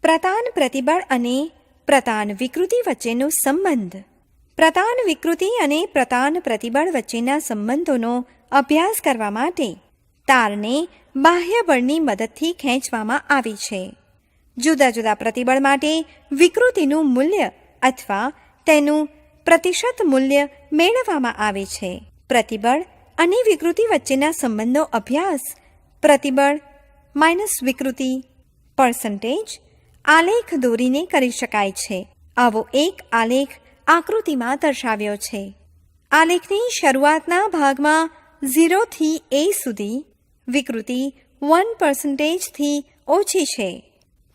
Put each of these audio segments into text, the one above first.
પ્રતાન પ્રતિબળ અને પ્રતાન વિકૃતિ વચ્ચેનો સંબંધ. પ્રતાન વિકૃતિ અને પ્રતાન પ્રતિબળ વચ્ચેના સંબંધોનો અભ્યાસ કરવા માટે તારને બાહ્ય બળની મદદથી ખેંચવામાં આવી છે. જુદા જુદા પ્રતિબળ માટે વિકૃતિનું મૂલ્ય અથવા તેનું પ્રતિશત મૂલ્ય મેળવવામાં આવે છે. પ્રતિબળ અને વિકૃતિ વચ્ચેના સંબંધનો અભ્યાસ પ્રતિબળ માઇનસ વિકૃતિ પર્સન્ટેજ આલેખ દોરીને કરી શકાય છે. આવો એક આલેખ આકૃતિમાં દર્શાવ્યો છે. આલેખની શરૂઆતના ભાગમાં 0 થી a સુધી વિકૃતિ 1% થી ઓછી છે.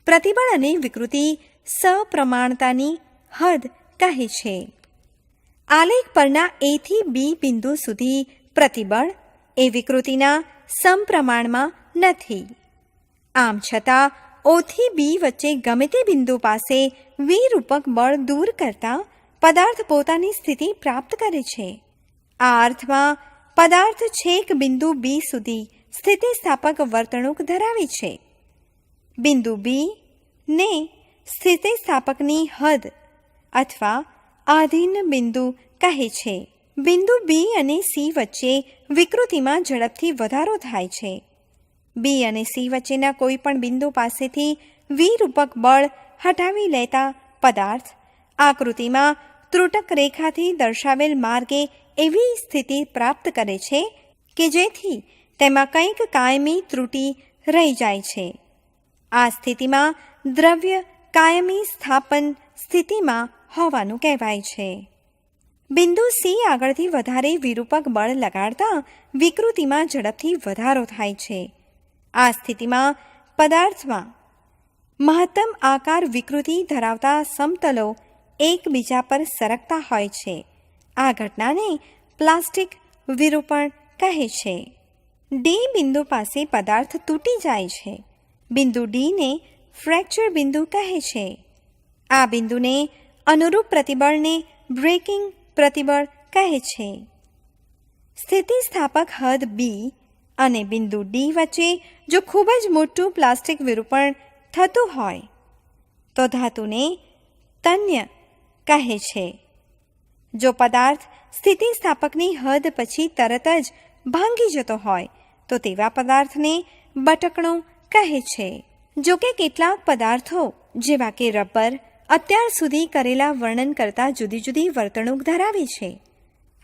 પ્રતિબળ અને વિકૃતિ સપ્રમાણતાની હદ કહે છે. આલેખ પરના a થી b બિંદુ સુધી પ્રતિબળ એ વિકૃતિના સમપ્રમાણમાં નથી. આમ છતાં o થી b વચ્ચે ગમે તે બિંદુ પાસે વિરૂપક બળ દૂર કરતા પદાર્થ પોતાની સ્થિતિ પ્રાપ્ત કરે છે. આ અર્થમાં પદાર્થ છેક બિંદુ b સુધી સ્થિતિસ્થાપક વર્તણૂક ધરાવે છે. બિંદુ b ને સ્થિતિસ્થાપકની હદ અથવા આધીન બિંદુ કહે છે. બિંદુ b અને c વચ્ચે વિકૃતિમાં ઝડપથી વધારો થાય છે. b અને c વચ્ચેના કોઈ પણ બિંદુ પાસેથી વિરૂપક બળ હટાવી લેતા પદાર્થ આકૃતિમાં ત્રુટક રેખાથી દર્શાવેલ માર્ગે એવી સ્થિતિ પ્રાપ્ત કરે છે કે જેથી તેમાં કંઈક કાયમી ત્રુટિ રહી જાય છે. આ સ્થિતિમાં દ્રવ્ય કાયમી સ્થાપન સ્થિતિમાં હોવાનું કહેવાય છે. બિંદુ c આગળથી વધારે વિરૂપક બળ લગાડતા વિકૃતિમાં ઝડપથી વધારો થાય છે. આ સ્થિતિમાં પદાર્થમાં મહત્તમ આકાર વિકૃતિ ધરાવતા સમતલો એકબીજા પર સરકતા હોય છે. આ ઘટનાને પ્લાસ્ટિક વિરૂપણ કહે છે. ડી બિંદુ પાસે પદાર્થ તૂટી જાય છે. બિંદુ ડીને ફ્રેક્ચર બિંદુ કહે છે. આ બિંદુને અનુરૂપ પ્રતિબળને બ્રેકિંગ પ્રતિબળ કહે છે. સ્થિતિસ્થાપક હદ બી અને બિંદુ ડી વચ્ચે જો ખૂબ જ મોટું પ્લાસ્ટિક વિરૂપણ થતું હોય તો ધાતુને તન્ય કહે છે. જો પદાર્થ સ્થિતિસ્થાપકની હદ પછી તરત જ ભાંગી જતો હોય તો તેવા પદાર્થને બટકણો કહે છે. જો કે કેટલાક પદાર્થો જેવા કે રબર અત્યાર સુધી કરેલા વર્ણન કરતાં જુદી જુદી વર્તણૂક ધરાવે છે.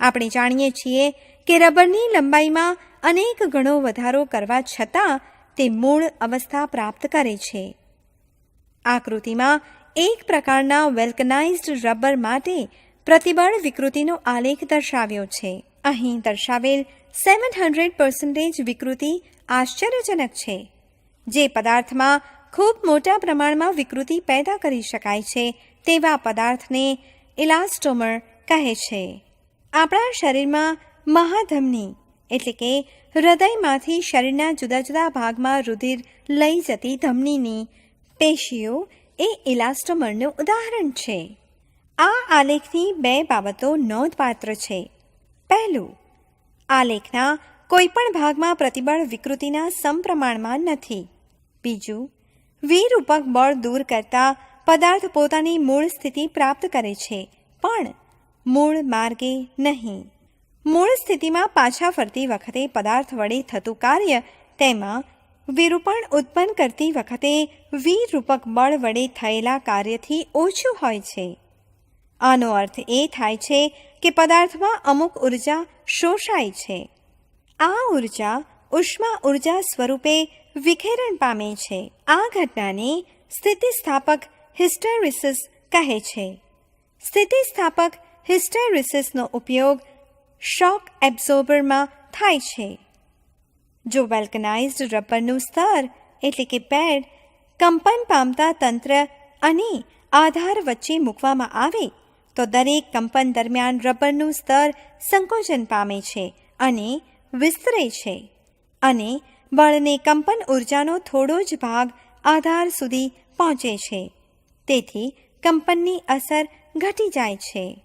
આપણે જાણીએ છીએ કે રબરની લંબાઈમાં અનેક ગણો વધારો કરવા છતાં તે મૂળ અવસ્થા પ્રાપ્ત કરે છે. આકૃતિમાં એક પ્રકારના વેલ્કનાઇઝ્ડ રબર માટે પ્રતિબળ વિકૃતિનો આલેખ દર્શાવ્યો છે. અહીં દર્શાવેલ 700% વિકૃતિ આશ્ચર્યજનક છે. જે પદાર્થમાં ખૂબ મોટા પ્રમાણમાં વિકૃતિ પેદા કરી શકાય છે તેવા પદાર્થને ઇલાસ્ટોમર કહે છે. આપણા શરીરમાં મહાધમની એટલે કે હૃદયમાંથી શરીરના જુદા જુદા ભાગમાં રુધિર લઈ જતી ધમનીની પેશીઓ એ ઇલાસ્ટોમરનું ઉદાહરણ છે. આ આલેખની બે બાબતો નોંધપાત્ર છે. પહેલું, આલેખના કોઈ પણ ભાગમાં પ્રતિબળ વિકૃતિના સમપ્રમાણમાં નથી. બીજું, વિરૂપક બળ દૂર કરતા પદાર્થ પોતાની મૂળ સ્થિતિ પ્રાપ્ત કરે છે પણ મૂળ માર્ગે નહીં. મૂળ સ્થિતિમાં પાછા ફરતી વખતે પદાર્થ વડે થતું કાર્ય તેમાં વિરૂપણ ઉત્પન્ન કરતી વખતે વિરૂપક બળ વડે થયેલા કાર્યથી ઓછું હોય છે. આનો અર્થ એ થાય છે કે પદાર્થમાં અમુક ઉર્જા શોષાય છે. આ ઉર્જા ઉષ્મા ઉર્જા સ્વરૂપે વિખેરણ પામે છે. આ ઘટનાને સ્થિતિસ્થાપક હિસ્ટેરિસિસ કહે છે. સ્થિતિસ્થાપક હિસ્ટેરિસિસનો ઉપયોગ શોક એબ્સોર્બરમાં થાય છે. જો વેલ્કનાઇઝ્ડ રબરનું સ્તર એટલે કે પેડ કંપન પામતા તંત્ર અને આધાર વચ્ચે મૂકવામાં આવે તો દરેક કંપન દરમિયાન રબરનું સ્તર સંકોચન પામે છે અને વિસ્તરે છે અને બળને કંપન ઉર્જાનો થોડો જ ભાગ આધાર સુધી પહોંચે છે. તેથી કંપનની અસર ઘટી જાય છે.